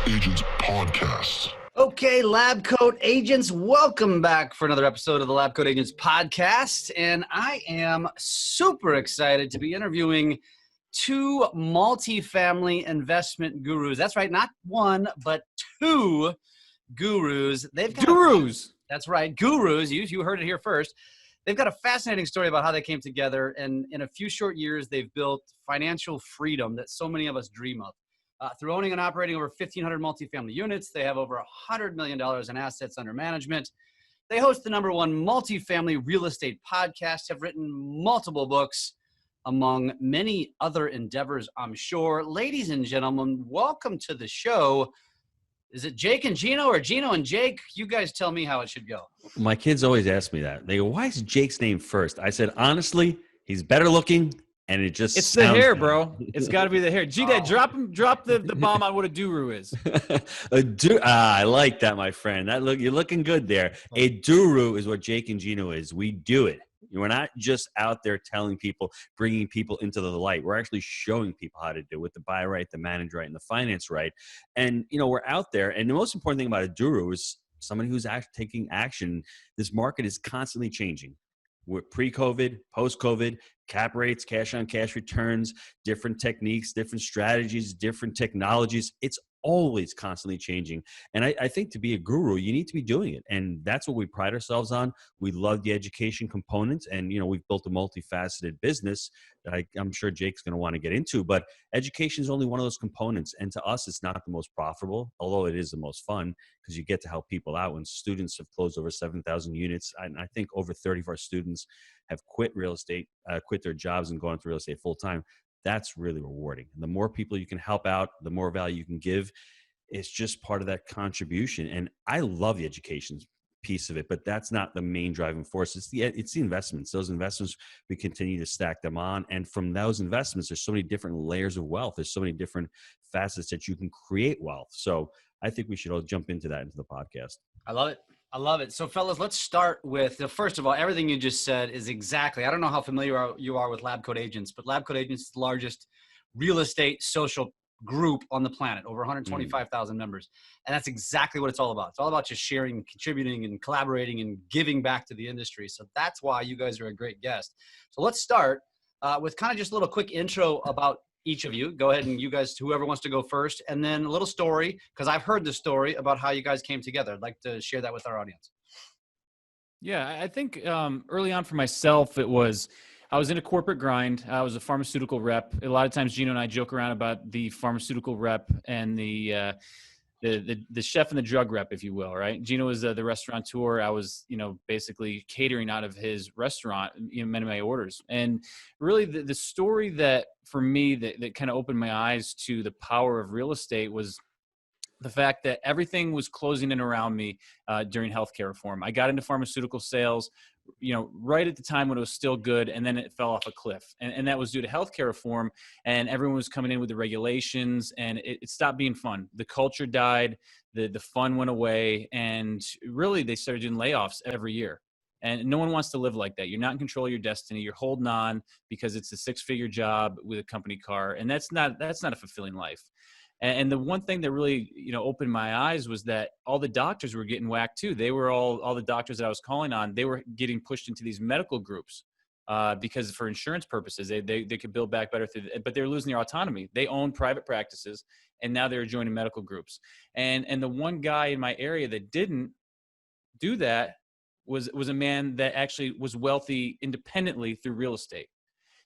Agents podcast. Okay, LabCoatAgents, welcome back for another episode of the LabCoatAgents podcast. And I am super excited to be interviewing two multi-family investment gurus. That's right, not one, but two gurus. They've got Gurus. That's right, gurus. You heard it here first. They've got a fascinating story about how they came together, and in a few short years, they've built financial freedom that so many of us dream of. Through owning and operating over 1,500 multifamily units, they have over $100 million in assets under management. They host the #1 multifamily real estate podcast, have written multiple books, among many other endeavors, I'm sure. Ladies and gentlemen, welcome to the show. Is it Jake and Gino or Gino and Jake? You guys tell me how it should go. My kids always ask me that. They go, why is Jake's name first? I said, honestly, he's better looking. And it just It's the hair, bro. It's got to be the hair. G-Dad, drop the bomb on what a duru is. I like that, my friend. You're looking good there. A duru is what Jake and Gino is. We do it. We're not just out there telling people, bringing people into the light. We're actually showing people how to do it, the buy right, the manage right, and the finance right. And, we're out there. And the most important thing about a duru is somebody who's taking action. This market is constantly changing. We're pre-COVID, post-COVID, cap rates, cash-on-cash returns, different techniques, different strategies, different technologies. It's always constantly changing. And I think to be a guru, you need to be doing it. And that's what we pride ourselves on. We love the education component. And, we've built a multifaceted business that I'm sure Jake's going to want to get into. But education is only one of those components. And to us, it's not the most profitable, although it is the most fun because you get to help people out. When students have closed over 7,000 units, and I think over 30 of our students have quit real estate, quit their jobs and gone into real estate full time. That's really rewarding. And the more people you can help out, the more value you can give. It's just part of that contribution. And I love the education piece of it, but that's not the main driving force. It's the investments. Those investments, we continue to stack them on. And from those investments, there's so many different layers of wealth. There's so many different facets that you can create wealth. So I think we should all jump into that into the podcast. I love it. I love it. So fellas, let's start with, first of all, everything you just said is exactly, I don't know how familiar you are with LabCoatAgents, but LabCoatAgents is the largest real estate social group on the planet, over 125,000 members. And that's exactly what it's all about. It's all about just sharing, contributing, and collaborating and giving back to the industry. So that's why you guys are a great guest. So let's start with kind of just a little quick intro about each of you. Go ahead and you guys, whoever wants to go first, and then a little story, because I've heard the story about how you guys came together. I'd like to share that with our audience. Yeah, I think early on for myself, I was in a corporate grind. I was a pharmaceutical rep. A lot of times Gino and I joke around about the pharmaceutical rep and the chef and the drug rep, if you will, right? Gino was the restaurateur. I was, basically catering out of his restaurant, many of my orders. And really the story that for me that kind of opened my eyes to the power of real estate was the fact that everything was closing in around me during healthcare reform. I got into pharmaceutical sales, right at the time when it was still good, and then it fell off a cliff. And that was due to healthcare reform, and everyone was coming in with the regulations, and it stopped being fun. The culture died, the fun went away, and really they started doing layoffs every year. And no one wants to live like that. You're not in control of your destiny. You're holding on because it's a 6-figure job with a company car, and that's not a fulfilling life. And the one thing that really, opened my eyes was that all the doctors were getting whacked too. They were all the doctors that I was calling on, they were getting pushed into these medical groups because for insurance purposes, they could build back better but they're losing their autonomy. They own private practices, and now they're joining medical groups. And the one guy in my area that didn't do that was a man that actually was wealthy independently through real estate.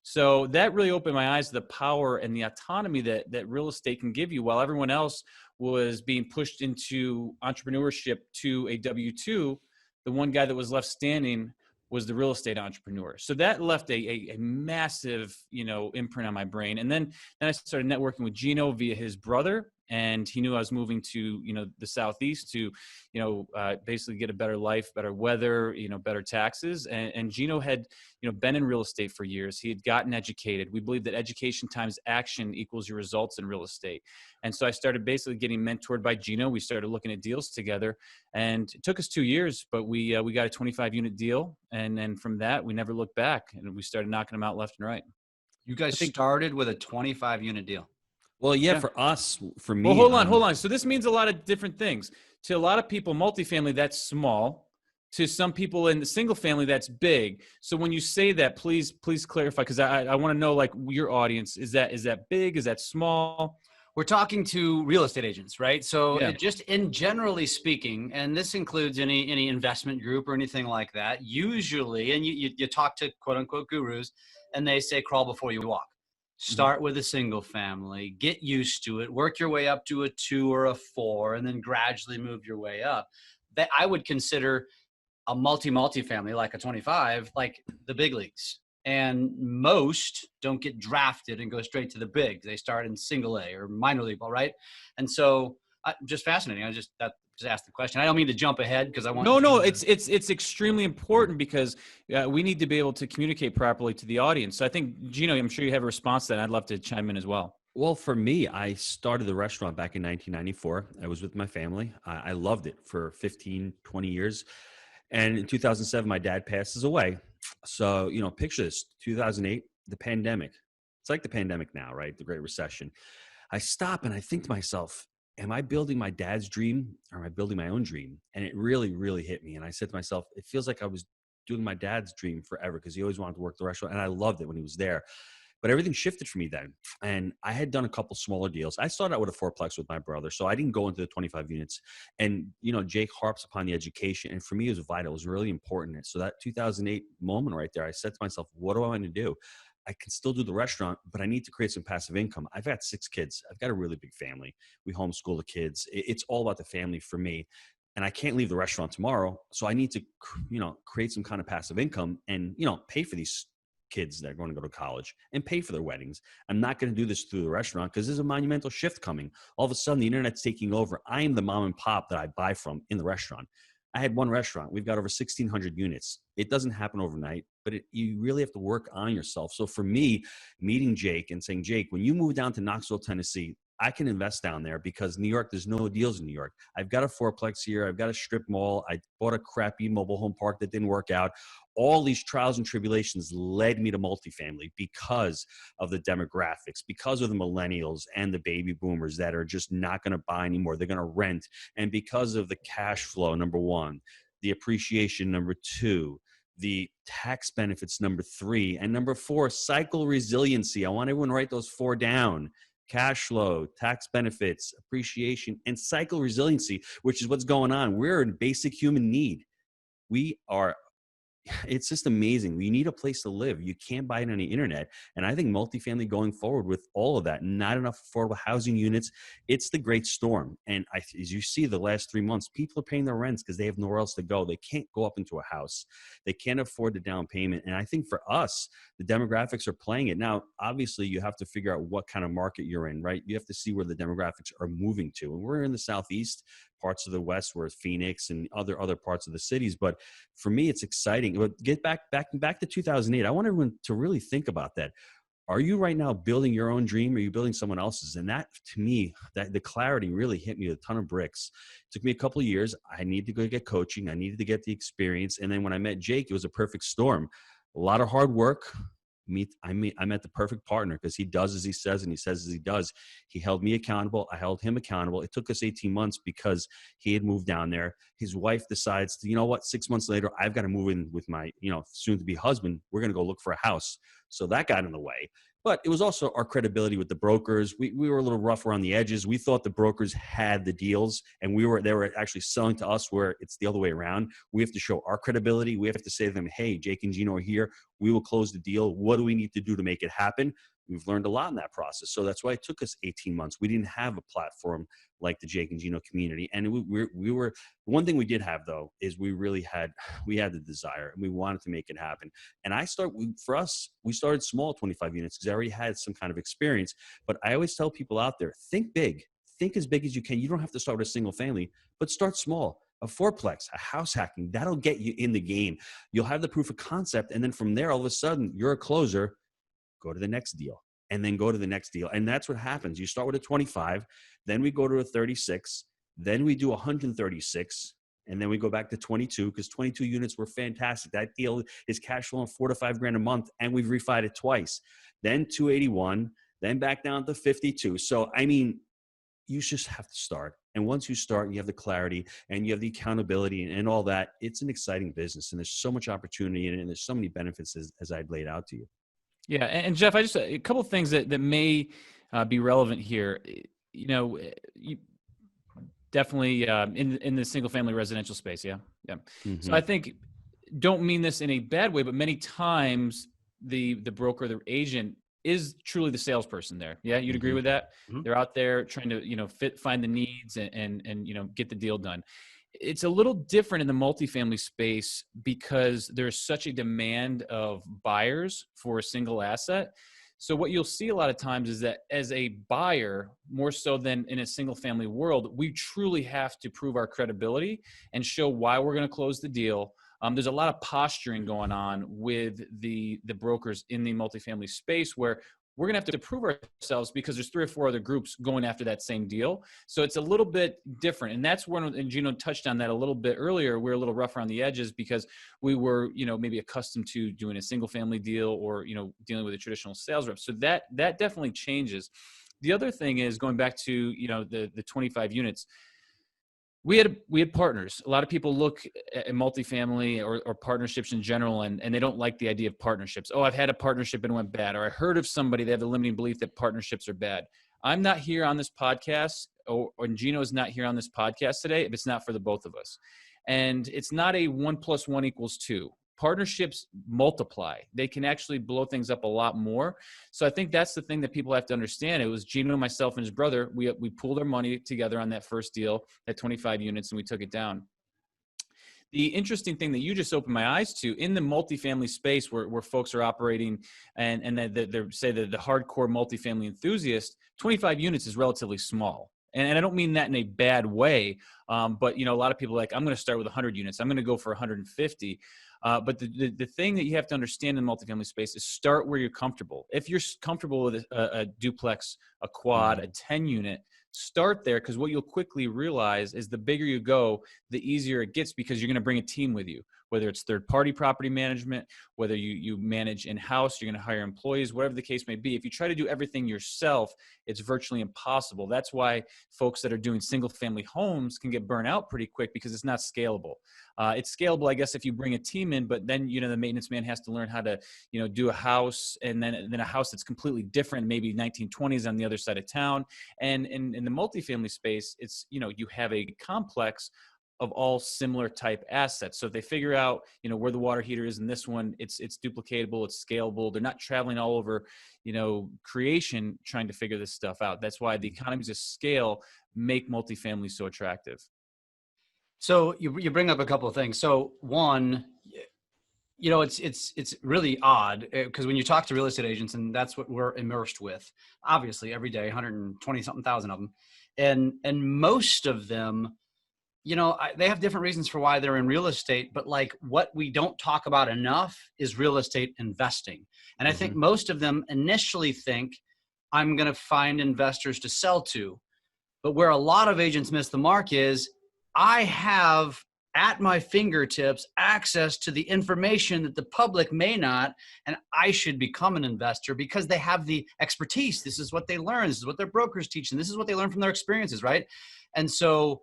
So that really opened my eyes to the power and the autonomy that real estate can give you. While everyone else was being pushed into entrepreneurship to a W-2, the one guy that was left standing was the real estate entrepreneur. So that left a massive, imprint on my brain. And then I started networking with Gino via his brother. And he knew I was moving to, the Southeast to, basically get a better life, better weather, better taxes. And Gino had, been in real estate for years. He had gotten educated. We believe that education times action equals your results in real estate. And so I started basically getting mentored by Gino. We started looking at deals together, and it took us 2 years, but we got a 25-unit deal. And then from that, we never looked back, and we started knocking them out left and right. You guys started with a 25-unit deal. Well, yeah, Yeah. for us, for me. Well, hold on. So this means a lot of different things. To a lot of people, multifamily, that's small. To some people in the single family, that's big. So when you say that, please clarify, because I want to know, like, your audience, is that big? Is that small? We're talking to real estate agents, right? So Yeah. just in generally speaking, and this includes any investment group or anything like that, usually, and you talk to quote unquote gurus and they say crawl before you walk. Start with a single family, get used to it, work your way up to a 2 or a 4, and then gradually move your way up. That I would consider a multi-family, like a 25, like the big leagues. And most don't get drafted and go straight to the big. They start in single A or minor league ball, right? And so just fascinating. I just asked the question. I don't mean to jump ahead because I want No, it's extremely important because we need to be able to communicate properly to the audience. So I think, Gino, I'm sure you have a response to that. I'd love to chime in as well. Well, for me, I started the restaurant back in 1994. I was with my family. I loved it for 15, 20 years. And in 2007, my dad passes away. So, picture this, 2008, the pandemic. It's like the pandemic now, right? The Great Recession. I stop and I think to myself, am I building my dad's dream or am I building my own dream? And it really, really hit me. And I said to myself, it feels like I was doing my dad's dream forever because he always wanted to work the restaurant. And I loved it when he was there. But everything shifted for me then. And I had done a couple smaller deals. I started out with a 4-plex with my brother. So I didn't go into the 25 units. And, Jake harps upon the education. And for me, it was vital. It was really important. So that 2008 moment right there, I said to myself, what do I want to do? I can still do the restaurant, but I need to create some passive income. I've got 6 kids. I've got a really big family. We homeschool the kids. It's all about the family for me. And I can't leave the restaurant tomorrow. So I need to, create some kind of passive income and, pay for these kids that are going to go to college and pay for their weddings. I'm not going to do this through the restaurant because there's a monumental shift coming. All of a sudden, the internet's taking over. I am the mom and pop that I buy from in the restaurant. I had one restaurant. We've got over 1,600 units. It doesn't happen overnight, but you really have to work on yourself. So for me, meeting Jake and saying, Jake, when you move down to Knoxville, Tennessee, I can invest down there because New York, there's no deals in New York. I've got a 4-plex here. I've got a strip mall. I bought a crappy mobile home park that didn't work out. All these trials and tribulations led me to multifamily because of the demographics, because of the millennials and the baby boomers that are just not going to buy anymore. They're going to rent. And because of the cash flow, number 1, the appreciation, number 2, the tax benefits, number 3, and number 4, cycle resiliency. I want everyone to write those 4 down. Cash flow, tax benefits, appreciation, and cycle resiliency, which is what's going on. We're in basic human need. It's just amazing. We need a place to live. You can't buy it on the internet. And I think multifamily going forward with all of that, not enough affordable housing units, it's the great storm. And as you see the last 3 months, people are paying their rents because they have nowhere else to go. They can't go up into a house. They can't afford the down payment. And I think for us, the demographics are playing it. Now, obviously, you have to figure out what kind of market you're in, right? You have to see where the demographics are moving to. And we're in the Southeast, parts of the West, where Phoenix and other parts of the cities. But for me, it's exciting. But get back to 2008. I want everyone to really think about that. Are you right now building your own dream, or are you building someone else's? And that, to me, that the clarity really hit me with a ton of bricks. It took me a couple of years. I needed to go get coaching. I needed to get the experience. And then when I met Jake, it was a perfect storm. A lot of hard work. I met the perfect partner because he does as he says and he says as he does. He held me accountable. I held him accountable. It took us 18 months because he had moved down there. His wife decides to, 6 months later, I've got to move in with my, soon to be husband. We're going to go look for a house. So that got in the way. But it was also our credibility with the brokers. We were a little rough around the edges. We thought the brokers had the deals, and they were actually selling to us where it's the other way around. We have to show our credibility. We have to say to them, hey, Jake and Gino are here. We will close the deal. What do we need to do to make it happen? We've learned a lot in that process. So that's why it took us 18 months. We didn't have a platform like the Jake and Gino community. And we were one thing we did have, though, is we had the desire and we wanted to make it happen. And we started small, 25 units, because I already had some kind of experience. But I always tell people out there, think big, think as big as you can. You don't have to start with a single family, but start small. A 4-plex, a house hacking, that'll get you in the game. You'll have the proof of concept. And then from there, all of a sudden, you're a closer. Go to the next deal, and then go to the next deal. And that's what happens. You start with a 25, then we go to a 36, then we do 136, and then we go back to 22 because 22 units were fantastic. That deal is cash flowing $4 to $5 grand a month, and we've refied it twice. Then 281, then back down to 52. So, I mean, you just have to start. And once you start and you have the clarity and you have the accountability and all that, it's an exciting business. And there's so much opportunity in it. And there's so many benefits as I'd laid out to you. Yeah. And Jeff, I just, a couple of things that may be relevant here. You know, you definitely in the single family residential space. Yeah. Yeah. Mm-hmm. So I think, don't mean this in a bad way, but many times the broker, the agent is truly the salesperson there. Yeah. You'd agree with that? Mm-hmm. They're out there trying to, find the needs and, get the deal done. It's a little different in the multifamily space because there's such a demand of buyers for a single asset. So what you'll see a lot of times is that as a buyer, more so than in a single family world, we truly have to prove our credibility and show why we're going to close the deal. There's a lot of posturing going on with the brokers in the multifamily space where we're going to have to prove ourselves because there's 3 or 4 other groups going after that same deal. So it's a little bit different. And that's when, and Gino touched on that a little bit earlier, we're a little rough around the edges because we were, maybe accustomed to doing a single family deal or, dealing with a traditional sales rep. So that definitely changes. The other thing is going back to, the 25 units. We had partners. A lot of people look at multifamily or partnerships in general, and they don't like the idea of partnerships. Oh, I've had a partnership and it went bad. Or I heard of somebody, they have a limiting belief that partnerships are bad. I'm not here on this podcast, and Gino's not here on this podcast today if it's not for the both of us. And it's not a 1 + 1 = 2. Partnerships multiply. They can actually blow things up a lot more. So I think that's the thing that people have to understand. It was Gino, myself, and his brother. We pooled our money together on that first deal, that 25 units, and we took it down. The interesting thing that you just opened my eyes to in the multifamily space where folks are operating and they're say that the hardcore multifamily enthusiast, 25 units is relatively small. And I don't mean that in a bad way, but a lot of people are like, I'm going to start with 100 units. I'm going to go for 150. But the thing that you have to understand in the multifamily space is start where you're comfortable. If you're comfortable with a duplex, a quad, a 10 unit, start there, because what you'll quickly realize is the bigger you go, the easier it gets because you're going to bring a team with you, whether it's third-party property management, whether you manage in-house, you're going to hire employees, whatever the case may be. If you try to do everything yourself, it's virtually impossible. That's why folks that are doing single-family homes can get burnt out pretty quick because it's not scalable. It's scalable, I guess, if you bring a team in, but then, the maintenance man has to learn how to, do a house and then a house that's completely different, maybe 1920s on the other side of town. And in the multifamily space, it's, you have a complex of all similar type assets. So if they figure out, where the water heater is in this one, it's duplicatable, it's scalable. They're not traveling all over, creation trying to figure this stuff out. That's why the economies of scale make multifamily so attractive. So you bring up a couple of things. So one, it's really odd because when you talk to real estate agents, and that's what we're immersed with, obviously every day, 120 something thousand of them. And most of them, they have different reasons for why they're in real estate, but like what we don't talk about enough is real estate investing. And I think most of them initially think I'm going to find investors to sell to, but where a lot of agents miss the mark is I have at my fingertips access to the information that the public may not, and I should become an investor because they have the expertise. This is what they learn. This is what their brokers teach, and this is what they learn from their experiences, right? And so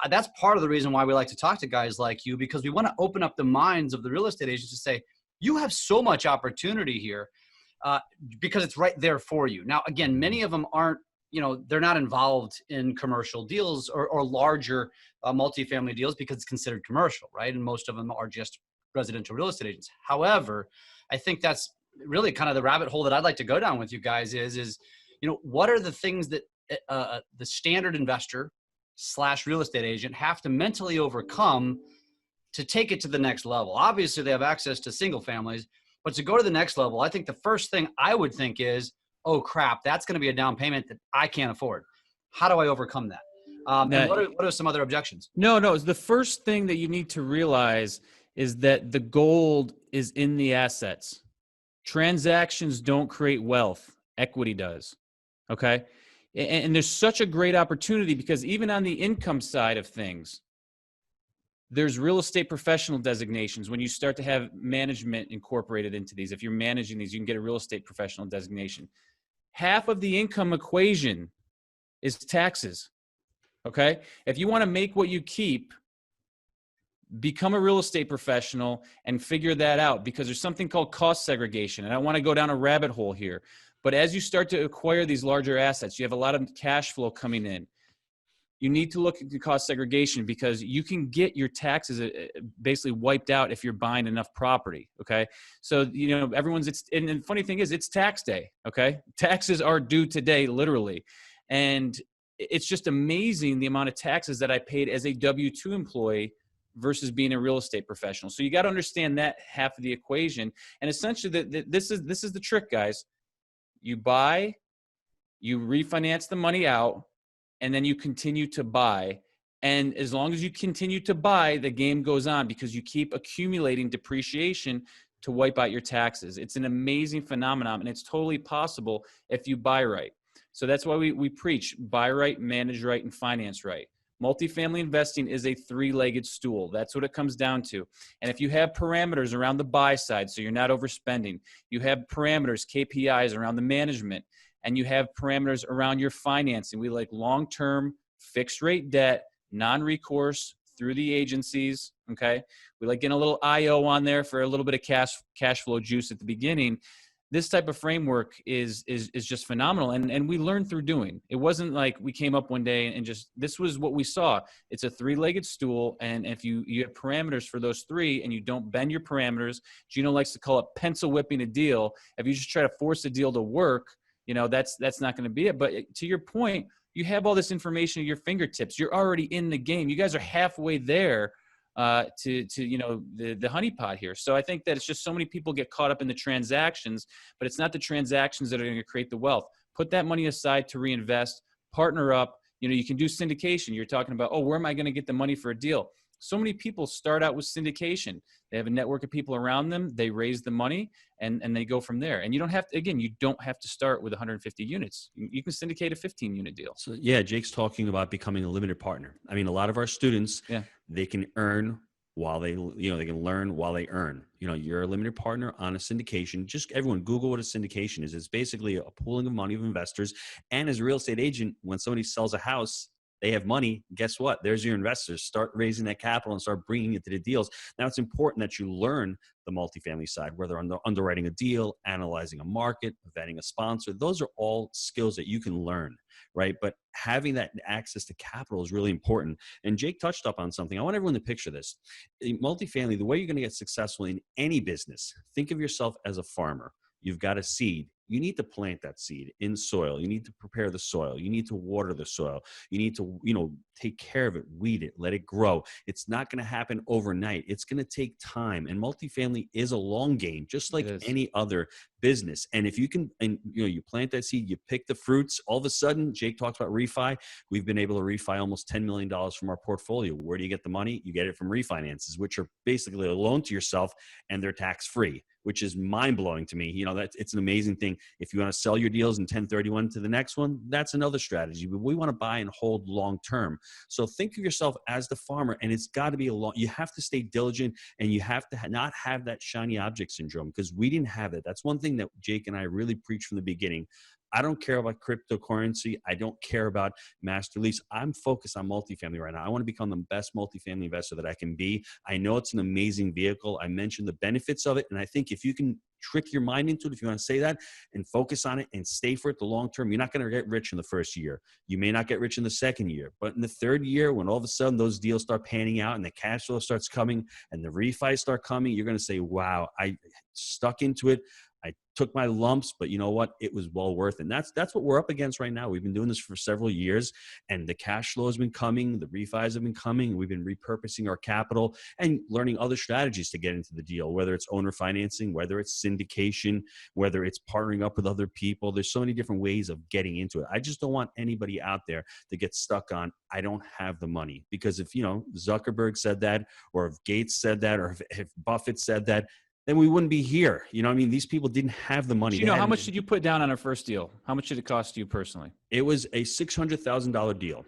that's part of the reason why we like to talk to guys like you, because we want to open up the minds of the real estate agents to say, you have so much opportunity here because it's right there for you. Now, again, many of them aren't, they're not involved in commercial deals or larger multifamily deals because it's considered commercial, right? And most of them are just residential real estate agents. However, I think that's really kind of the rabbit hole that I'd like to go down with you guys is what are the things that the standard investor / real estate agent have to mentally overcome to take it to the next level? Obviously, they have access to single families, but to go to the next level, I think the first thing I would think is, oh crap, that's going to be a down payment that I can't afford. How do I overcome that? And what are some other objections? No. The first thing that you need to realize is that the gold is in the assets. Transactions don't create wealth. Equity does. Okay. And there's such a great opportunity because even on the income side of things, there's real estate professional designations. When you start to have management incorporated into these, if you're managing these, you can get a real estate professional designation. half of the income equation is taxes. Okay. If you want to make what you keep, become a real estate professional and figure that out, because there's something called cost segregation. And I want to go down a rabbit hole here. But as you start to acquire these larger assets, you have a lot of cash flow coming in. You need to look at the cost segregation, because you can get your taxes basically wiped out if you're buying enough property. Okay. So, and the funny thing is, it's tax day. Okay. Taxes are due today, literally. And it's just amazing the amount of taxes that I paid as a W-2 employee versus being a real estate professional. So you got to understand that half of the equation. And essentially this is the trick, guys. You buy, you refinance the money out, and then you continue to buy. And as long as you continue to buy, the game goes on, because you keep accumulating depreciation to wipe out your taxes. It's an amazing phenomenon, and it's totally possible if you buy right. So that's why we preach buy right, manage right, and finance right. Multifamily investing is a three-legged stool. That's what it comes down to. And if you have parameters around the buy side, so you're not overspending, you have parameters, KPIs around the management, and you have parameters around your financing. We like long-term fixed rate debt, non-recourse through the agencies. Okay. We like getting a little IO on there for a little bit of cash flow juice at the beginning. This type of framework is just phenomenal. And we learned through doing. It wasn't like we came up one day and this was what we saw. It's a three-legged stool. And if you have parameters for those three and you don't bend your parameters, Gino likes to call it pencil whipping a deal. If you just try to force a deal to work, that's not going to be it. But to your point, you have all this information at your fingertips. You're already in the game. You guys are halfway there to the honeypot here. So I think that it's just so many people get caught up in the transactions, but it's not the transactions that are going to create the wealth. Put that money aside to reinvest, partner up. You can do syndication. You're talking about, where am I going to get the money for a deal? So many people start out with syndication. They have a network of people around them. They raise the money and they go from there. And you don't have to start with 150 units. You can syndicate a 15-unit deal. So yeah, Jake's talking about becoming a limited partner. I mean, a lot of our students, they can earn while they can learn while they earn. You're a limited partner on a syndication. Just everyone Google what a syndication is. It's basically a pooling of money of investors. And as a real estate agent, when somebody sells a house, they have money. Guess what? There's your investors. Start raising that capital and start bringing it to the deals. Now, it's important that you learn the multifamily side, whether underwriting a deal, analyzing a market, vetting a sponsor. Those are all skills that you can learn, right? But having that access to capital is really important. And Jake touched up on something. I want everyone to picture this. In multifamily, the way you're going to get successful in any business, think of yourself as a farmer. You've got a seed. You need to plant that seed in soil. You need to prepare the soil. You need to water the soil. You need to, take care of it, weed it, let it grow. It's not going to happen overnight. It's going to take time. And multifamily is a long game, just like any other business. And if you can, you plant that seed, you pick the fruits, all of a sudden, Jake talks about refi. We've been able to refi almost $10 million from our portfolio. Where do you get the money? You get it from refinances, which are basically a loan to yourself, and they're tax-free, which is mind-blowing to me. It's an amazing thing. If you want to sell your deals in 1031 to the next one, that's another strategy. But we want to buy and hold long-term. So think of yourself as the farmer, and it's got to be you have to stay diligent, and you have to not have that shiny object syndrome, because we didn't have it. That's one thing that Jake and I really preach from the beginning. I don't care about cryptocurrency. I don't care about master lease. I'm focused on multifamily right now. I want to become the best multifamily investor that I can be. I know it's an amazing vehicle. I mentioned the benefits of it. And I think if you can trick your mind into it, if you want to say that, and focus on it and stay for it the long term, you're not going to get rich in the first year. You may not get rich in the second year, but in the third year, when all of a sudden those deals start panning out and the cash flow starts coming and the refis start coming, you're going to say, wow, I stuck into it. I took my lumps, but you know what? It was well worth it. And that's what we're up against right now. We've been doing this for several years, and the cash flow has been coming. The refis have been coming. We've been repurposing our capital and learning other strategies to get into the deal, whether it's owner financing, whether it's syndication, whether it's partnering up with other people. There's so many different ways of getting into it. I just don't want anybody out there to get stuck on, I don't have the money. Because if, Zuckerberg said that, or if Gates said that, or if Buffett said that, then we wouldn't be here. These people didn't have the money. How much did you put down on our first deal? How much did it cost you personally? It was a $600,000 deal.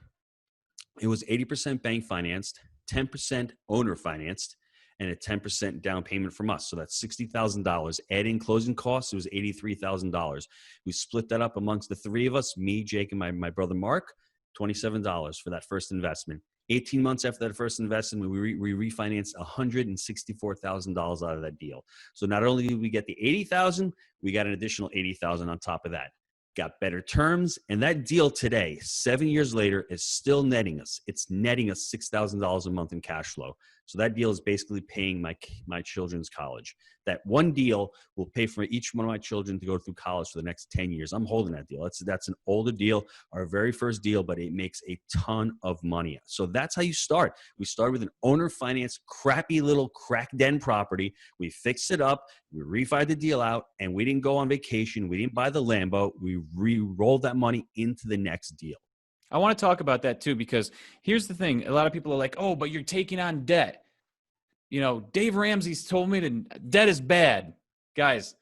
It was 80% bank financed, 10% owner financed, and a 10% down payment from us. So that's $60,000. Add in closing costs, it was $83,000. We split that up amongst the three of us, me, Jake, and my brother Mark, $27 for that first investment. 18 months after that first investment, we refinanced $164,000 out of that deal. So not only did we get the $80,000, we got an additional $80,000 on top of that. Got better terms, and that deal today, 7 years later, is still netting us. It's netting us $6,000 a month in cash flow. So that deal is basically paying my children's college. That one deal will pay for each one of my children to go through college for the next 10 years. I'm holding that deal. That's an older deal, our very first deal, but it makes a ton of money. So that's how you start. We started with an owner-financed, crappy little crack den property. We fixed it up. We refied the deal out, and we didn't go on vacation. We didn't buy the Lambo. We re-rolled that money into the next deal. I want to talk about that too, because here's the thing. A lot of people are like, oh, but you're taking on debt. You know, Dave Ramsey's told me that debt is bad. Guys,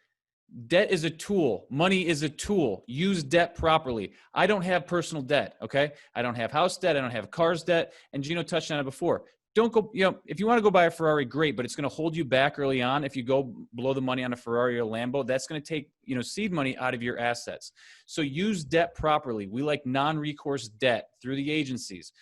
debt is a tool. Money is a tool. Use debt properly. I don't have personal debt, okay? I don't have house debt. I don't have cars debt. And Gino touched on it before. Don't go, if you want to go buy a Ferrari, great, but it's going to hold you back early on. If you go blow the money on a Ferrari or Lambo, that's going to take, seed money out of your assets. So use debt properly. We like non-recourse debt through the agencies.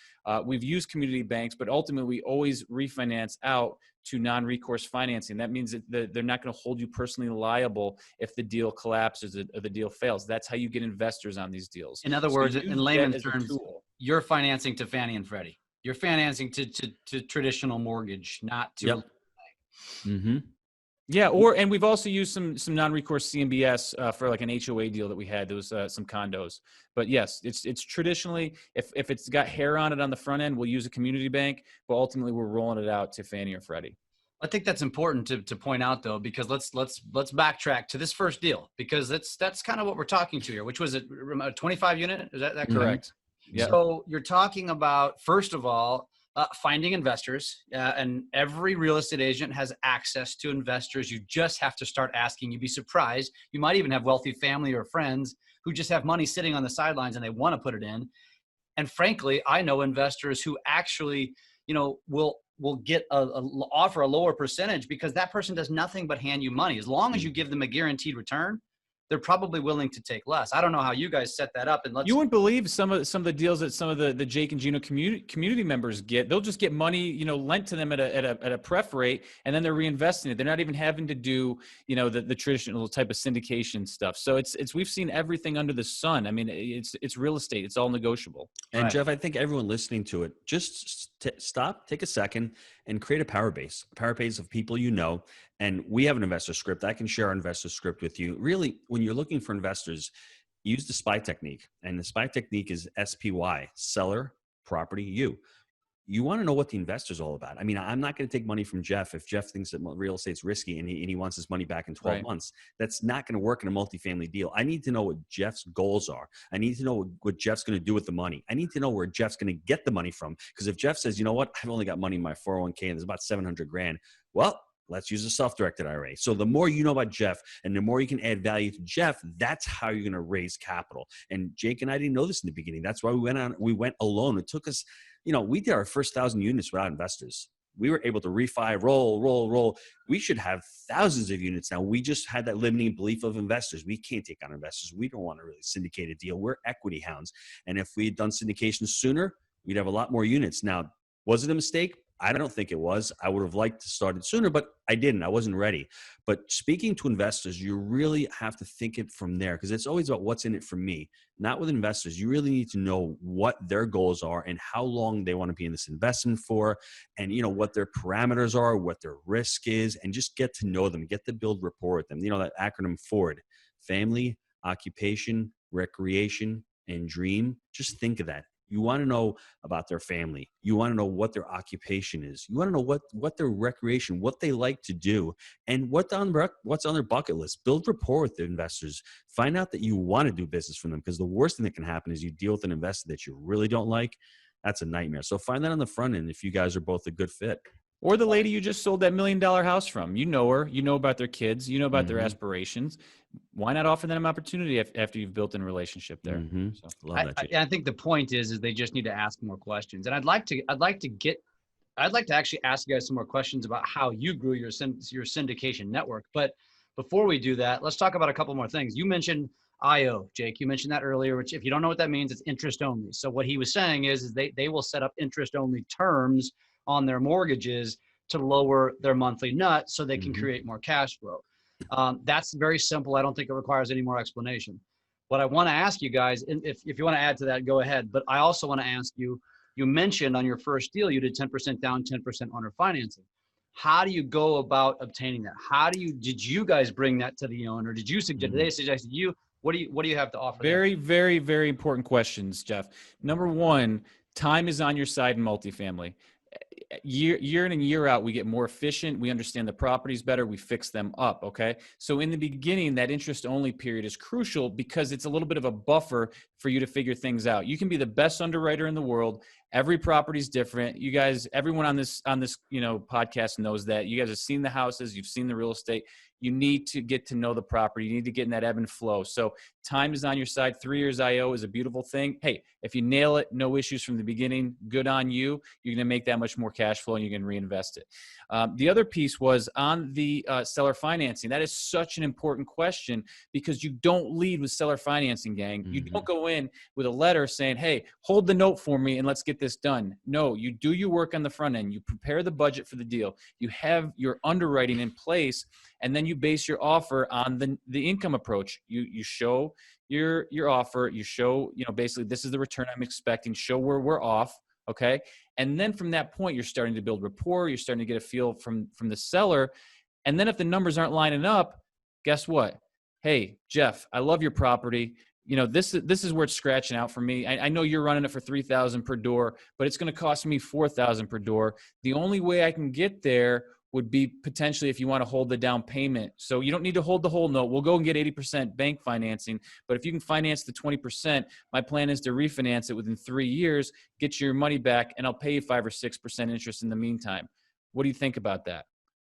We've used community banks, but ultimately we always refinance out to non-recourse financing. That means that they're not going to hold you personally liable if the deal collapses or the deal fails. That's how you get investors on these deals. In other words, in layman's terms, you're financing to Fannie and Freddie. You're financing to traditional mortgage, not to. Yep. Mm-hmm. Yeah, and we've also used some non-recourse CMBS for like an HOA deal that we had. There was some condos, but yes, it's traditionally if it's got hair on it on the front end, we'll use a community bank, but ultimately we're rolling it out to Fannie or Freddie. I think that's important to point out though, because let's backtrack to this first deal, because that's kind of what we're talking to here, which was a 25 unit. Is that correct? Mm-hmm. Yeah. So you're talking about, first of all, finding investors, and every real estate agent has access to investors. You just have to start asking. You'd be surprised. You might even have wealthy family or friends who just have money sitting on the sidelines and they want to put it in. And frankly, I know investors who actually, will get offer a lower percentage because that person does nothing but hand you money. As long as you give them a guaranteed return, they're probably willing to take less. I don't know how you guys set that up. And you wouldn't believe some of the deals that some of the Jake and Gino community members get. They'll just get money, lent to them at a pref rate, and then they're reinvesting it. They're not even having to do, the traditional type of syndication stuff. So it's we've seen everything under the sun. I mean, it's real estate. It's all negotiable. And right. Jeff, I think everyone listening to it, just stop, take a second, and create a power base of people And we have an investor script. I can share our investor script with you. Really, when you're looking for investors, use the SPY technique. And the SPY technique is SPY, seller, property, you. You want to know what the investor's all about. I mean, I'm not going to take money from Jeff if Jeff thinks that real estate's risky and he wants his money back in 12 months. That's not going to work in a multifamily deal. I need to know what Jeff's goals are. I need to know what Jeff's going to do with the money. I need to know where Jeff's going to get the money from. Because if Jeff says, you know what, I've only got money in my 401k and there's about $700,000. Well, let's use a self-directed IRA. So the more you know about Jeff and the more you can add value to Jeff, that's how you're going to raise capital. And Jake and I didn't know this in the beginning. That's why we went alone. It took us, we did our first 1,000 units without investors. We were able to refi, roll. We should have thousands of units now. We just had that limiting belief of investors. We can't take on investors. We don't want to really syndicate a deal. We're equity hounds. And if we had done syndication sooner, we'd have a lot more units. Now, was it a mistake? I don't think it was. I would have liked to start it sooner, but I didn't. I wasn't ready. But speaking to investors, you really have to think it from there because it's always about what's in it for me, not with investors. You really need to know what their goals are and how long they want to be in this investment for and, what their parameters are, what their risk is, and just get to know them, get to build rapport with them. That acronym FORD, family, occupation, recreation, and dream. Just think of that. You want to know about their family. You want to know what their occupation is. You want to know what their recreation, what they like to do, and what's on their bucket list. Build rapport with the investors. Find out that you want to do business from them because the worst thing that can happen is you deal with an investor that you really don't like. That's a nightmare. So find that on the front end if you guys are both a good fit. Or the lady you just sold that $1 million house from. You know her. You know about their kids. You know about their aspirations. Why not offer them an opportunity after you've built in a relationship there? Mm-hmm. So, I think the point is they just need to ask more questions. And I'd like to get I'd like to actually ask you guys some more questions about how you grew your syndication network. But before we do that, let's talk about a couple more things. You mentioned IO, Jake. You mentioned that earlier, which if you don't know what that means, it's interest only. So what he was saying is they will set up interest only terms on their mortgages to lower their monthly nut so they can create more cash flow. That's very simple. I don't think it requires any more explanation. What I want to ask you guys, and if you want to add to that, go ahead. But I also want to ask you, you mentioned on your first deal, you did 10% down, 10% owner financing. How do you go about obtaining that? Did you guys bring that to the owner? Did you suggest, did they suggest you? What do you have to offer? Very, very, very important questions, Jeff. Number one, time is on your side in multifamily. Year in and year out, we get more efficient. We understand the properties better. We fix them up. Okay. So in the beginning, that interest only period is crucial because it's a little bit of a buffer for you to figure things out. You can be the best underwriter in the world. Every property is different. You guys, everyone on this, podcast knows that. You guys have seen the houses. You've seen the real estate. You need to get to know the property. You need to get in that ebb and flow. So time is on your side. 3 years IO is a beautiful thing. Hey, if you nail it, no issues from the beginning, good on you. You're going to make that much more cash flow and you can reinvest it. The other piece was on the seller financing. That is such an important question because you don't lead with seller financing, gang. You don't go in with a letter saying, hey, hold the note for me and let's get this done. No, you do your work on the front end. You prepare the budget for the deal. You have your underwriting in place, and then you base your offer on the income approach. You show your offer. You show, basically this is the return I'm expecting. Show where we're off. Okay. And then from that point, you're starting to build rapport. You're starting to get a feel from the seller. And then if the numbers aren't lining up, guess what? Hey, Jeff, I love your property. This is where it's scratching out for me. I know you're running it for $3,000 per door, but it's going to cost me $4,000 per door. The only way I can get there would be potentially if you want to hold the down payment. So you don't need to hold the whole note. We'll go and get 80% bank financing. But if you can finance the 20%, my plan is to refinance it within 3 years, get your money back, and I'll pay you 5 or 6% interest in the meantime. What do you think about that?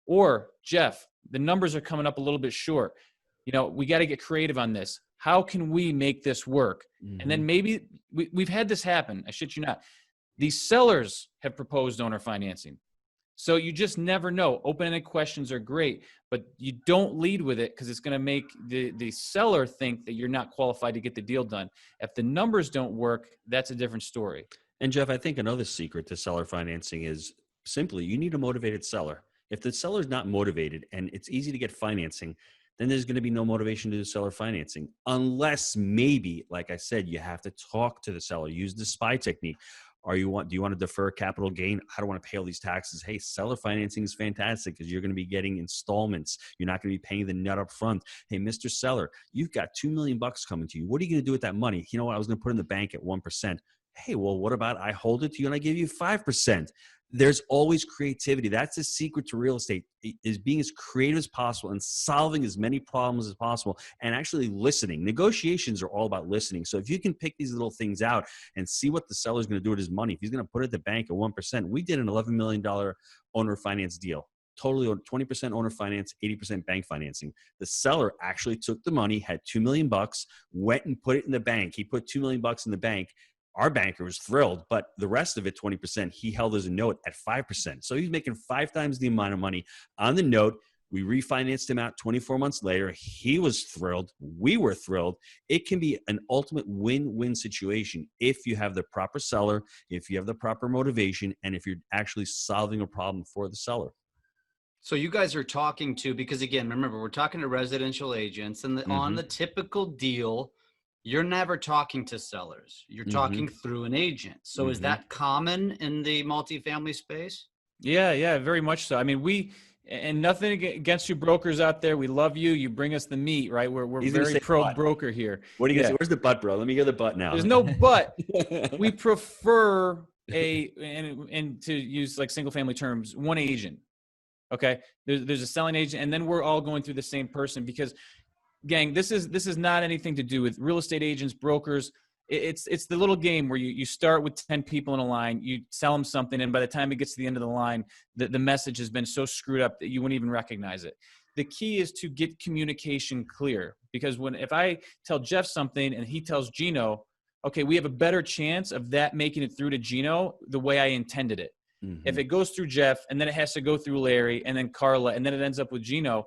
Or, Jeff, the numbers are coming up a little bit short. We got to get creative on this. How can we make this work? And then maybe we've had this happen. I shit you not. These sellers have proposed owner financing. So you just never know. Open-ended questions are great, but you don't lead with it because it's going to make the seller think that you're not qualified to get the deal done. If the numbers don't work, that's a different story. And Jeff, I think another secret to seller financing is simply you need a motivated seller. If the seller's not motivated and it's easy to get financing, then there's going to be no motivation to do seller financing unless maybe, like I said, you have to talk to the seller, use the SPY technique. Do you want to defer capital gain? I don't want to pay all these taxes. Hey, seller financing is fantastic because you're going to be getting installments. You're not going to be paying the net up front. Hey, Mr. Seller, you've got $2 million coming to you. What are you going to do with that money? You know what? I was going to put it in the bank at 1%. Hey, well, what about I hold it to you and I give you 5%? There's always creativity. That's the secret to real estate, is being as creative as possible and solving as many problems as possible and actually listening. Negotiations are all about listening. So if you can pick these little things out and see what the seller's going to do with his money, if he's going to put it at the bank at 1%, we did an $11 million owner finance deal. Totally 20% owner finance, 80% bank financing. The seller actually took the money, had $2 million, went and put it in the bank. He put $2 million in the bank. Our banker was thrilled, but the rest of it, 20%, he held as a note at 5%. So he's making 5 times the amount of money on the note. We refinanced him out 24 months later. He was thrilled. We were thrilled. It can be an ultimate win-win situation if you have the proper seller, if you have the proper motivation, and if you're actually solving a problem for the seller. So you guys are talking to, because again, remember, we're talking to residential agents, and on the typical deal, you're never talking to sellers. You're talking through an agent. So is that common in the multifamily space? Yeah, very much so. I mean, and nothing against you brokers out there. We love you. You bring us the meat, right? We're very pro broker here. What are you going to say? Where's the butt, bro? Let me hear the butt now. There's no but. We prefer and to use like single family terms, one agent. Okay. There's a selling agent, and then we're all going through the same person because, gang, this is not anything to do with real estate agents, brokers. It's the little game where you start with 10 people in a line, you sell them something, and by the time it gets to the end of the line, the message has been so screwed up that you wouldn't even recognize it. The key is to get communication clear, because if I tell Jeff something and he tells Gino, okay, we have a better chance of that making it through to Gino the way I intended it. If it goes through Jeff and then it has to go through Larry and then Carla and then it ends up with Gino,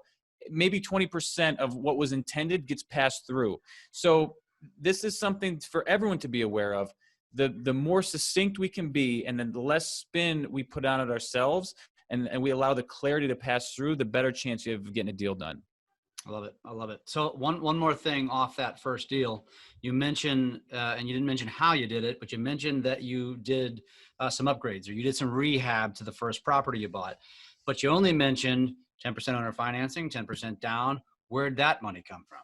maybe 20% of what was intended gets passed through. So this is something for everyone to be aware of. The more succinct we can be, and then the less spin we put on it ourselves, and we allow the clarity to pass through, the better chance you have of getting a deal done. I love it. I love it. So one more thing off that first deal, you mentioned, and you didn't mention how you did it, but you mentioned that you did some upgrades, or you did some rehab to the first property you bought, but you only mentioned 10% owner financing, 10% down. Where'd that money come from?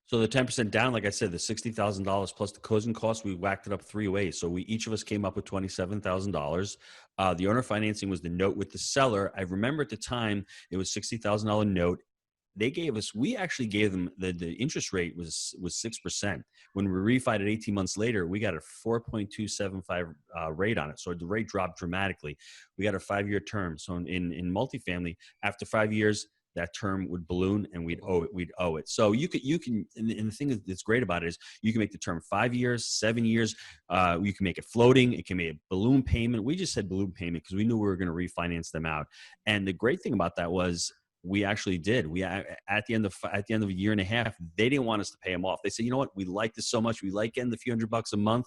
So the 10% down, like I said, the $60,000 plus the closing costs, we whacked it up 3 ways. So each of us came up with $27,000. The owner financing was the note with the seller. I remember at the time it was $60,000 note. We actually gave them the interest rate was 6%. When we refied it 18 months later, we got a 4.275 rate on it. So the rate dropped dramatically. We got a 5-year term. So in multifamily, after 5 years, that term would balloon and we'd owe it. So you can, and the thing that's great about it is you can make the term 5 years, 7 years. You can make it floating. It can be a balloon payment. We just said balloon payment because we knew we were going to refinance them out. And the great thing about that was we actually did. We at the end of a year and a half, they didn't want us to pay them off. They said, you know what, we like this so much. We like getting the few $100 a month.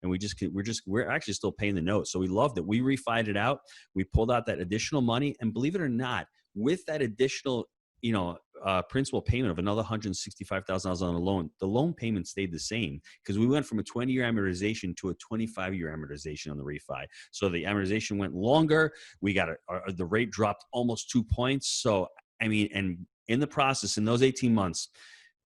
And we're actually still paying the note. So we loved it. We refied it out. We pulled out that additional money, and believe it or not, with that additional, principal payment of another $165,000 on the loan payment stayed the same because we went from a 20-year amortization to a 25-year amortization on the refi. So the amortization went longer. We got the rate dropped almost 2 points. So, and in the process, in those 18 months,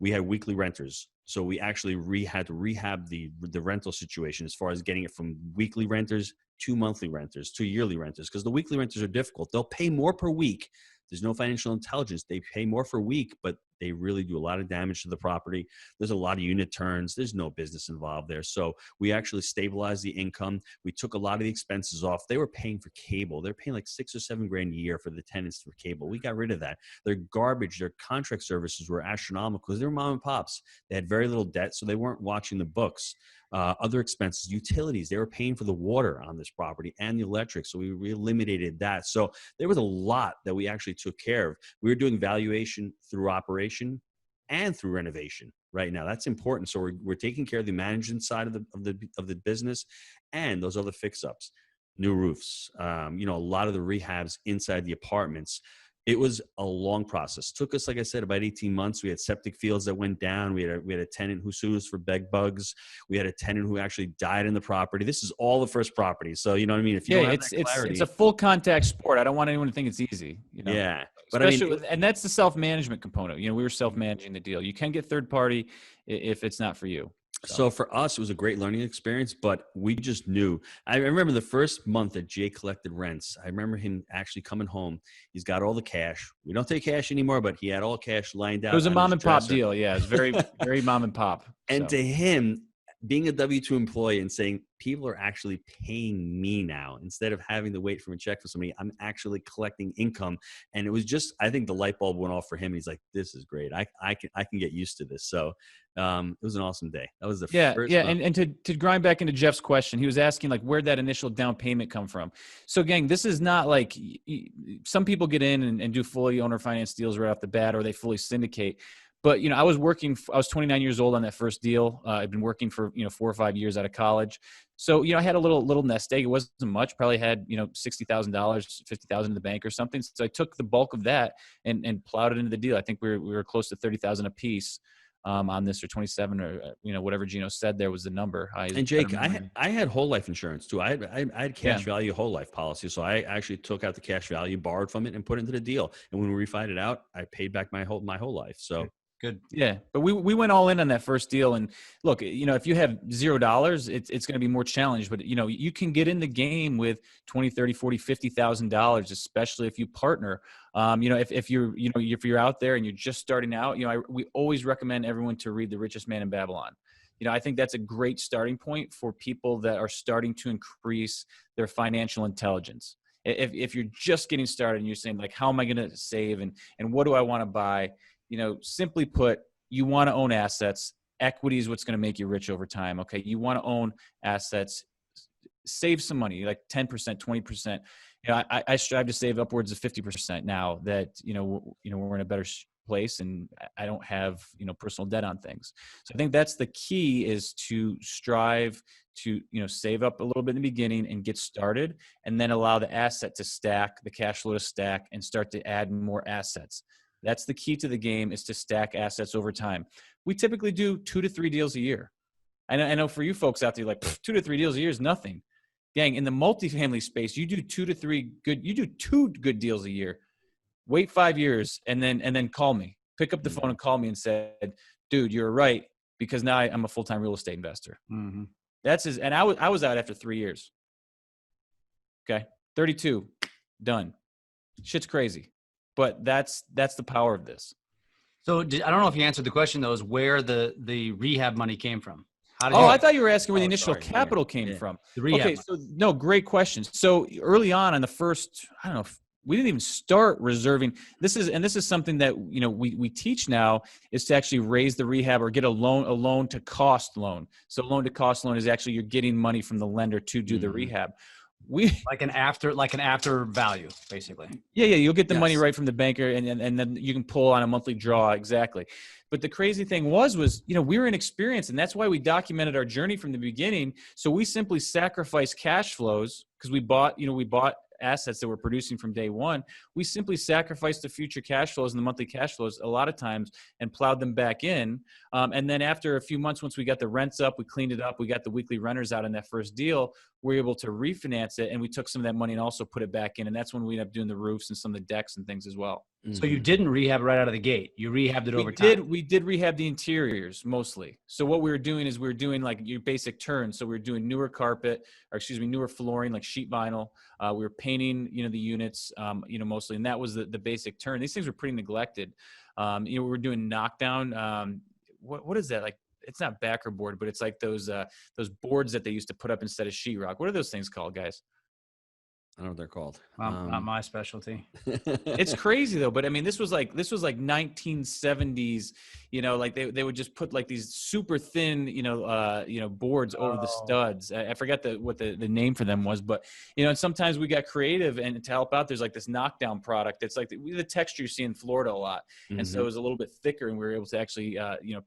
we had weekly renters. So we actually had to rehab the rental situation as far as getting it from weekly renters to monthly renters to yearly renters, because the weekly renters are difficult. They'll pay more per week. There's no financial intelligence. They pay more for a week, but they really do a lot of damage to the property. There's a lot of unit turns. There's no business involved there. So we actually stabilized the income. We took a lot of the expenses off. They were paying for cable. They're paying like $6 or $7 grand a year for the tenants for cable. We got rid of that. Their garbage, their contract services were astronomical because they were mom and pops. They had very little debt, so they weren't watching the books. Other expenses, utilities, they were paying for the water on this property and the electric. So we eliminated that. So there was a lot that we actually took care of. We were doing valuation through operation and through renovation right now. That's important. So we're taking care of the management side of the business and those other fix-ups, new roofs, a lot of the rehabs inside the apartments. It was a long process. Took us, like I said, about 18 months. We had septic fields that went down. We had a tenant who sued us for bed bugs. We had a tenant who actually died in the property. This is all the first property. So, you know what I mean? If you don't have that clarity, it's a full contact sport. I don't want anyone to think it's easy. Yeah. But especially and that's the self-management component. We were self-managing the deal. You can get third party if it's not for you. So for us, it was a great learning experience, but we just knew. I remember the first month that Jay collected rents. I remember him actually coming home. He's got all the cash. We don't take cash anymore, but he had all cash lined out. It was a mom and pop deal. Yeah, it's very, very mom and pop. And to him, being a W-2 employee and saying people are actually paying me now instead of having to wait for a check for somebody, I'm actually collecting income. And it was just, I think the light bulb went off for him. He's like, this is great. I can get used to this. So it was an awesome day. That was the first. Yeah. And to grind back into Jeff's question, he was asking like, where'd that initial down payment come from? So gang, this is not like some people get in and do fully owner finance deals right off the bat, or they fully syndicate. But, I was 29 years old on that first deal. I'd been working for, 4 or 5 years out of college. So, I had a little nest egg. It wasn't much, probably had, $60,000, $50,000 in the bank or something. So I took the bulk of that and plowed it into the deal. I think we were close to 30,000 a piece on this, or 27, or, whatever Gino said there was the number. And Jake, I had whole life insurance too. I had cash value whole life policy. So I actually took out the cash value, borrowed from it, and put it into the deal. And when we refied it out, I paid back my whole life. So. Good. Yeah. But we went all in on that first deal. And look, if you have $0, it's going to be more challenged, but you can get in the game with $20, $30, $40, $50,000, especially if you partner. If you're out there and you're just starting out, we always recommend everyone to read The Richest Man in Babylon. I think that's a great starting point for people that are starting to increase their financial intelligence. If you're just getting started and you're saying like, how am I going to save and what do I want to buy? Simply put, you want to own assets. Equity is what's going to make you rich over time. Okay. You want to own assets. save some money, like 10%, 20%. You know, I strive to save upwards of 50% now that, we're in a better place and I don't have, personal debt on things. So I think that's the key, is to strive to, save up a little bit in the beginning and get started, and then allow the asset to stack, the cash flow to stack, and start to add more assets. That's the key to the game, is to stack assets over time. We typically do 2 to 3 deals a year. I know for you folks out there, like 2 to 3 deals a year is nothing. Gang, in the multifamily space, you do 2 good deals a year. Wait 5 years and then call me. Pick up the phone and call me and said, dude, you're right, because now I'm a full-time real estate investor. Mm-hmm. And I was out after 3 years. Okay. 32, done. Shit's crazy. But that's the power of this. So I don't know if you answered the question, though, is where the rehab money came from. I thought you were asking where the initial capital came from. The rehab okay, so no, great question. So early on in the first, I don't know, we didn't even start reserving. This is something that we teach now, is to actually raise the rehab or get a loan to cost loan. So loan to cost loan is actually you're getting money from the lender to do the rehab. Like an after value, basically. Yeah, you'll get the money right from the banker, and then you can pull on a monthly draw. Exactly. But the crazy thing was we were inexperienced, and that's why we documented our journey from the beginning. So we simply sacrificed cash flows because we bought assets that were producing from day one. We simply sacrificed the future cash flows and the monthly cash flows a lot of times and plowed them back in. And then after a few months, once we got the rents up, we cleaned it up, we got the weekly renters out in that first deal, we were able to refinance it, and we took some of that money and also put it back in. And that's when we ended up doing the roofs and some of the decks and things as well. So you didn't rehab right out of the gate. You rehabbed it over time. We did rehab the interiors mostly. So what we were doing is we were doing like your basic turns. So we were doing newer flooring, like sheet vinyl. We were painting, the units, mostly. And that was the basic turn. These things were pretty neglected. We were doing knockdown. What is that? Like, it's not backer board, but it's like those boards that they used to put up instead of sheetrock. What are those things called, guys? I don't know what they're called. Not my specialty. It's crazy though. But I mean, this was like 1970s, like they would just put like these super thin, boards over the studs. I forget what the name for them was, but, and sometimes we got creative, and to help out, there's like this knockdown product. It's like the texture you see in Florida a lot. And so it was a little bit thicker, and we were able to actually,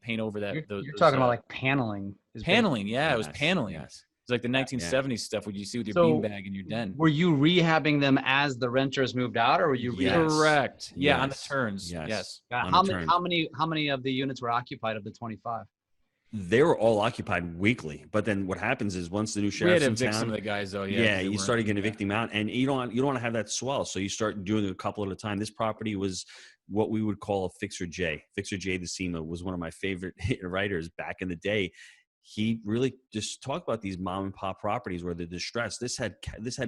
paint over that. You're talking about like paneling. Paneling. Yeah. Yes, it was paneling. Yes. It's like the 1970s stuff what you see with your beanbag in your den. Were you rehabbing them as the renters moved out, or were you? Correct. Yeah, Yes. On the turns. Yes. How many of the units were occupied of the 25? They were all occupied weekly, but then what happens is once the new sheriff's in town, some of the guys though. you started getting evicting them out, and you don't want to have that swell, so you start doing a couple at a time. This property was what we would call a Fixer J. Fixer J DeSima was one of my favorite writers back in the day. He really just talked about these mom and pop properties where they're distressed. This had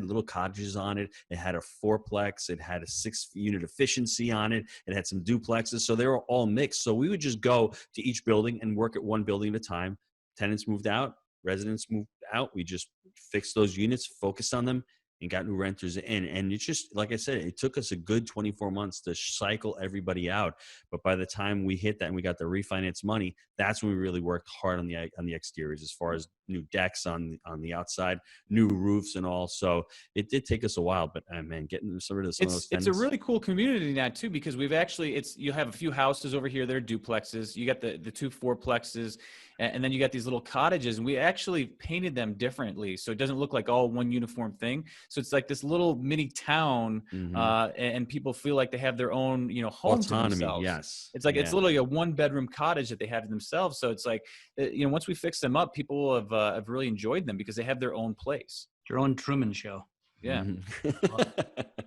little cottages on it. It had a fourplex. It had a 6-unit efficiency on it. It had some duplexes. So they were all mixed. So we would just go to each building and work at one building at a time. Tenants moved out. Residents moved out. We just fixed those units, focused on them, and got new renters in. And it's just, like I said, it took us a good 24 months to cycle everybody out. But by the time we hit that and we got the refinance money, that's when we really worked hard on the exteriors, as far as new decks on the outside, new roofs and all. So it did take us a while, but man, getting some of those tenants. It's a really cool community now too, because we've actually, you have a few houses over here that are duplexes. You got the 2 fourplexes, and then you got these little cottages, and we actually painted them differently. So it doesn't look like all one uniform thing. So it's like this little mini town, and people feel like they have their own, home autonomy. to themselves. Yes. It's like, it's literally a 1-bedroom cottage that they have to themselves. So it's like, once we fix them up, people have really enjoyed them because they have their own place. Your own Truman Show. Yeah.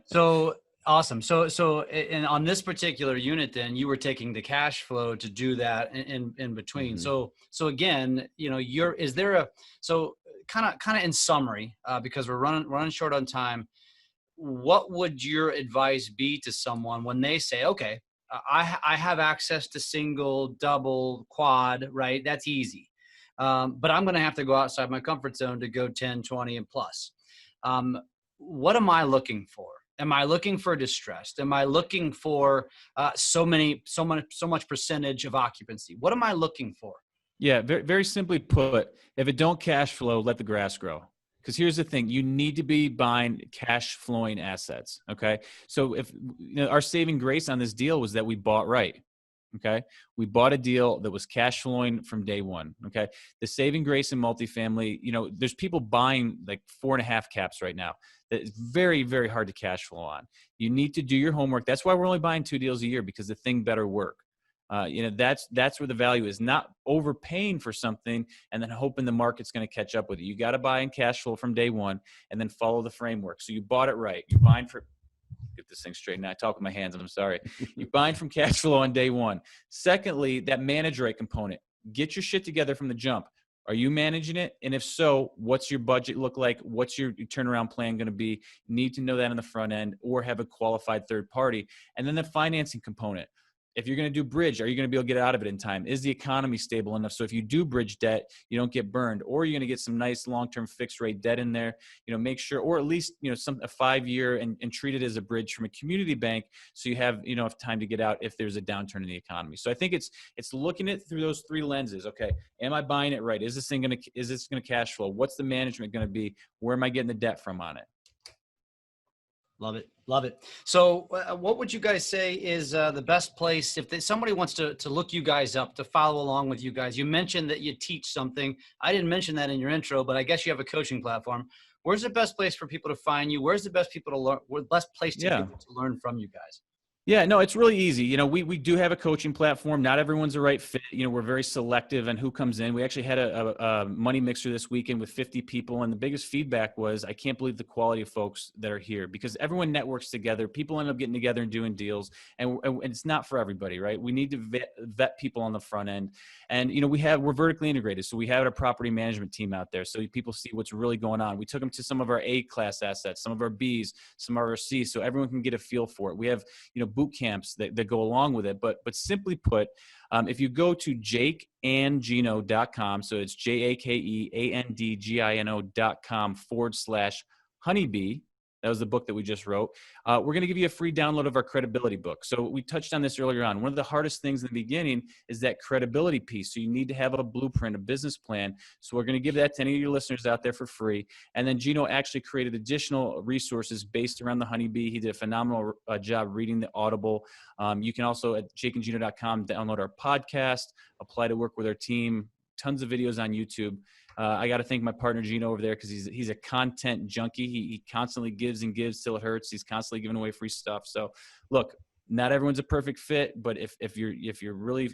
So awesome. So and on this particular unit, then you were taking the cash flow to do that in between. So again, kind of in summary, because we're running short on time, what would your advice be to someone when they say, okay, I have access to single, double, quad, right? That's easy. But I'm going to have to go outside my comfort zone to go 10, 20 and plus. What am I looking for? Am I looking for distressed? Am I looking for so much percentage of occupancy? What am I looking for? Yeah, very, very simply put, if it don't cash flow, let the grass grow. Because here's the thing, you need to be buying cash flowing assets. Okay. So if our saving grace on this deal was that we bought right. Okay. We bought a deal that was cash flowing from day one. Okay. The saving grace in multifamily, there's people buying like 4.5 caps right now. That is very, very hard to cash flow on. You need to do your homework. That's why we're only buying 2 deals a year, because the thing better work. That's where the value is, not overpaying for something and then hoping the market's going to catch up with you. You got to buy in cash flow from day one and then follow the framework. So you bought it right. You're buying for, get this thing straight. Now I talk with my hands. I'm sorry. You're buying from cash flow on day one. Secondly, that manage rate component, get your shit together from the jump. Are you managing it? And if so, what's your budget look like? What's your turnaround plan going to be? You need to know that on the front end, or have a qualified third party. And then the financing component. If you're going to do bridge, are you going to be able to get out of it in time? Is the economy stable enough so if you do bridge debt, you don't get burned? Or you're going to get some nice long-term fixed rate debt in there, make sure, or at least, a 5-year and treat it as a bridge from a community bank so you have enough time to get out if there's a downturn in the economy. So I think it's looking at it through those 3 lenses. Okay, am I buying it right? Is this going to cash flow? What's the management going to be? Where am I getting the debt from on it? Love it. Love it. So what would you guys say is the best place if somebody wants to look you guys up, to follow along with you guys? You mentioned that you teach something. I didn't mention that in your intro, but I guess you have a coaching platform. Where's the best place for people to find you? Where's the best people to learn? Where's the best place to learn from you guys? Yeah, no, it's really easy. We do have a coaching platform. Not everyone's the right fit. We're very selective on who comes in. We actually had a money mixer this weekend with 50 people. And the biggest feedback was, I can't believe the quality of folks that are here, because everyone networks together. People end up getting together and doing deals. And it's not for everybody, right? We need to vet people on the front end. And, we're vertically integrated. So we have a property management team out there. So people see what's really going on. We took them to some of our A-class assets, some of our Bs, some of our Cs, so everyone can get a feel for it. We have, boot camps that go along with it. But simply put, if you go to jakeandgino.com, so it's jakeandgino.com/honeybee. That was the book that we just wrote. We're going to give you a free download of our credibility book. So we touched on this earlier on. One of the hardest things in the beginning is that credibility piece. So you need to have a blueprint, a business plan. So we're going to give that to any of your listeners out there for free. And then Gino actually created additional resources based around the Honeybee. He did a phenomenal job reading the Audible. You can also at jakeandgino.com download our podcast, apply to work with our team, tons of videos on YouTube. I got to thank my partner Gino over there, because he's a content junkie. He constantly gives and gives till it hurts. He's constantly giving away free stuff. So look, not everyone's a perfect fit, but if you're really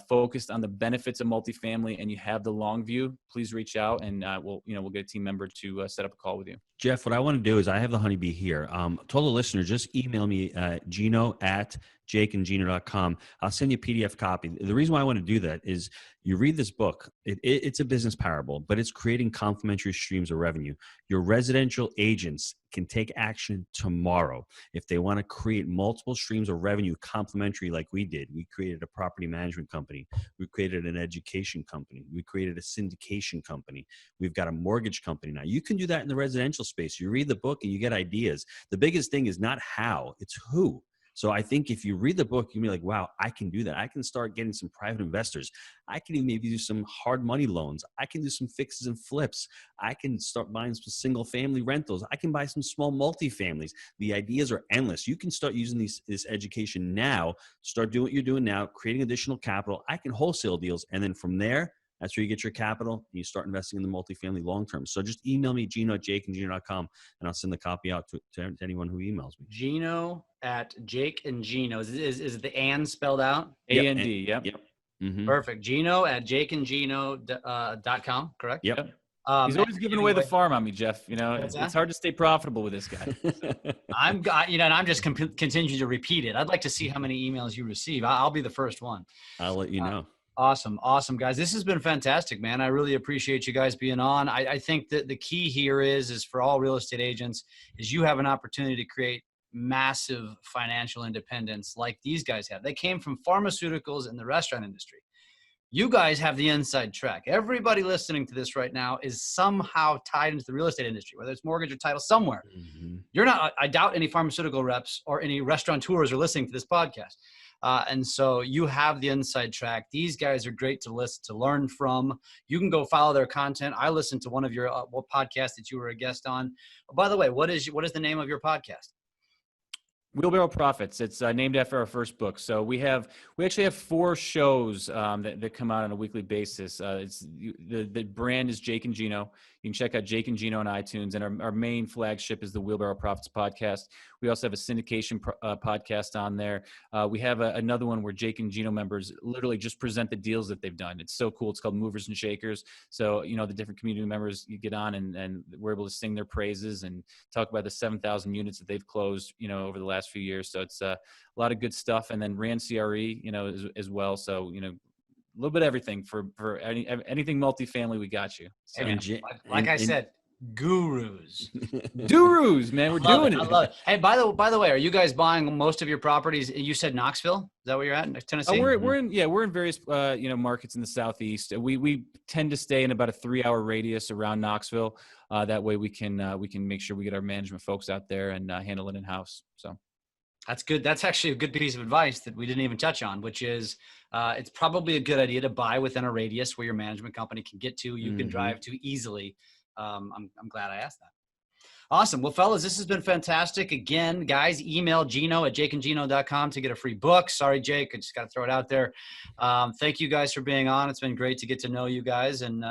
focused on the benefits of multifamily and you have the long view, please reach out and we'll get a team member to set up a call with you. Jeff, what I want to do is I have the Honeybee here. To all the listeners, just email me Gino@jakeandgino.com. I'll send you a PDF copy. The reason why I want to do that is you read this book. It's a business parable, but it's creating complementary streams of revenue. Your residential agents can take action tomorrow if they want to create multiple streams of revenue complementary like we did. We created a property management company. We created an education company. We created a syndication company. We've got a mortgage company now. You can do that in the residential space. You read the book and you get ideas. The biggest thing is not how, it's who. So I think if you read the book, you'll be like, wow, I can do that. I can start getting some private investors. I can even maybe do some hard money loans. I can do some fixes and flips. I can start buying some single family rentals. I can buy some small multifamilies. The ideas are endless. You can start using this education now, start doing what you're doing now, creating additional capital. I can wholesale deals. And then from there, that's where you get your capital and you start investing in the multifamily long-term. So just email me, Gino@jakeandgino.com, and I'll send the copy out to anyone who emails me. Gino@jakeandgino. Is it the and spelled out? A-N-D, yep. Mm-hmm. Perfect. Gino@jakeandgino.com, correct? Yep. He's always giving away the farm on me, Jeff. It's hard to stay profitable with this guy. I'm just continuing to repeat it. I'd like to see how many emails you receive. I'll be the first one. I'll let you know. Awesome, guys. This has been fantastic, man. I really appreciate you guys being on. I think that the key here is for all real estate agents is you have an opportunity to create massive financial independence like these guys have. They came from pharmaceuticals and the restaurant industry. You guys have the inside track. Everybody listening to this right now is somehow tied into the real estate industry, whether it's mortgage or title, somewhere. Mm-hmm. You're not, I doubt any pharmaceutical reps or any restaurateurs are listening to this podcast. And so you have the inside track. These guys are great to listen, to learn from. You can go follow their content. I listened to one of your podcasts that you were a guest on. Oh, by the way, what is the name of your podcast? Wheelbarrow Profits. It's named after our first book. So we actually have 4 shows that come out on a weekly basis. The brand is Jake and Gino. You can check out Jake and Gino on iTunes, and our main flagship is the Wheelbarrow Profits podcast. We also have a syndication podcast on there. We have another one where Jake and Gino members literally just present the deals that they've done. It's so cool. It's called Movers and Shakers. So, the different community members, you get on and we're able to sing their praises and talk about the 7,000 units that they've closed, over the last few years. So it's a lot of good stuff. And then Rand CRE, as well. So, a little bit of everything for anything multifamily, we got you. So, like I said, gurus. Gurus, man, we're doing it. I love it. Hey, by the way, are you guys buying most of your properties? You said Knoxville. Is that where you're at? Tennessee? We're in various markets in the Southeast. We tend to stay in about a 3-hour radius around Knoxville. That way we can make sure we get our management folks out there and handle it in house. So. That's good. That's actually a good piece of advice that we didn't even touch on, which is it's probably a good idea to buy within a radius where your management company can get to, you can drive to easily. I'm glad I asked that. Awesome. Well, fellas, this has been fantastic. Again, guys, email Gino at jakeandgino.com to get a free book. Sorry, Jake, I just got to throw it out there. Thank you guys for being on. It's been great to get to know you guys, and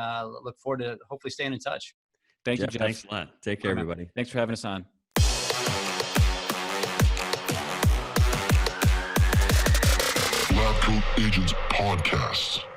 look forward to hopefully staying in touch. Thank you, Jeff. Thanks a lot. Take care, everybody. Thanks for having us on. LabCoatAgents Podcast.